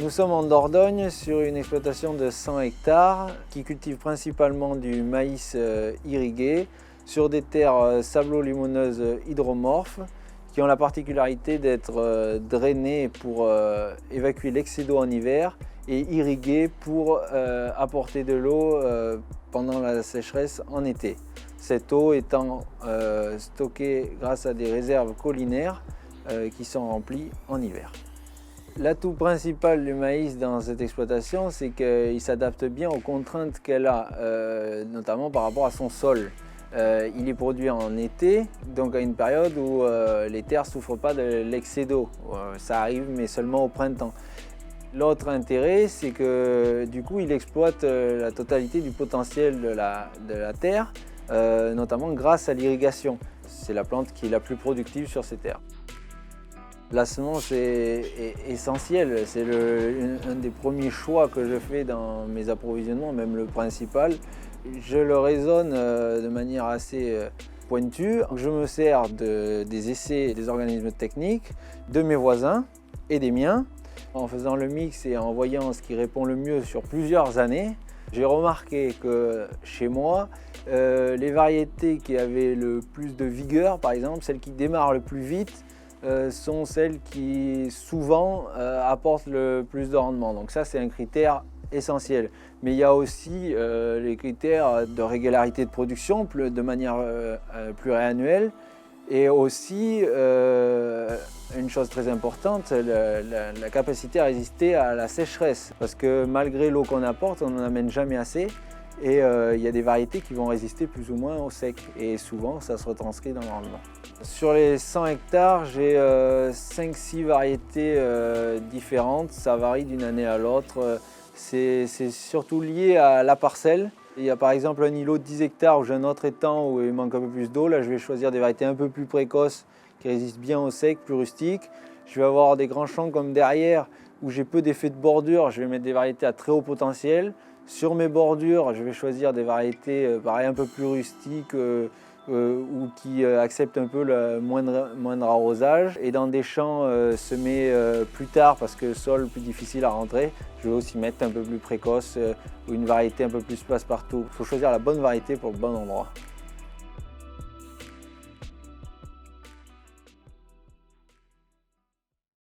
Nous sommes en Dordogne sur une exploitation de 100 hectares qui cultive principalement du maïs irrigué sur des terres sablo-limoneuses hydromorphes qui ont la particularité d'être drainées pour évacuer l'excès d'eau en hiver et irriguées pour apporter de l'eau pendant la sécheresse en été. Cette eau étant stockée grâce à des réserves collinaires qui sont remplies en hiver. L'atout principal du maïs dans cette exploitation, c'est qu'il s'adapte bien aux contraintes qu'elle a, notamment par rapport à son sol. Il est produit en été, donc à une période où les terres ne souffrent pas de l'excès d'eau. Ça arrive, mais seulement au printemps. L'autre intérêt, c'est que du coup, il exploite la totalité du potentiel de la terre, notamment grâce à l'irrigation. C'est la plante qui est la plus productive sur ces terres. La semence est essentielle, c'est un des premiers choix que je fais dans mes approvisionnements, même le principal. Je le raisonne de manière assez pointue. Je me sers des essais des organismes techniques, de mes voisins et des miens. En faisant le mix et en voyant ce qui répond le mieux sur plusieurs années, j'ai remarqué que chez moi, les variétés qui avaient le plus de vigueur, par exemple, celles qui démarrent le plus vite, sont celles qui souvent apportent le plus de rendement. Donc ça, c'est un critère essentiel. Mais il y a aussi les critères de régularité de production de manière pluriannuelle et aussi une chose très importante, la capacité à résister à la sécheresse. Parce que malgré l'eau qu'on apporte, on n'en amène jamais assez. Et il y a des variétés qui vont résister plus ou moins au sec et souvent ça se retranscrit dans le rendement. Sur les 100 hectares, j'ai 5-6 variétés différentes, ça varie d'une année à l'autre. C'est surtout lié à la parcelle. Il y a par exemple un îlot de 10 hectares où j'ai un autre étang où il manque un peu plus d'eau. Là, je vais choisir des variétés un peu plus précoces qui résistent bien au sec, plus rustiques. Je vais avoir des grands champs comme derrière où j'ai peu d'effet de bordure, je vais mettre des variétés à très haut potentiel. Sur mes bordures, je vais choisir des variétés pareil, un peu plus rustiques ou qui acceptent un peu le moindre arrosage. Et dans des champs semés plus tard parce que sol plus difficile à rentrer, je vais aussi mettre un peu plus précoce ou une variété un peu plus passe-partout. Il faut choisir la bonne variété pour le bon endroit.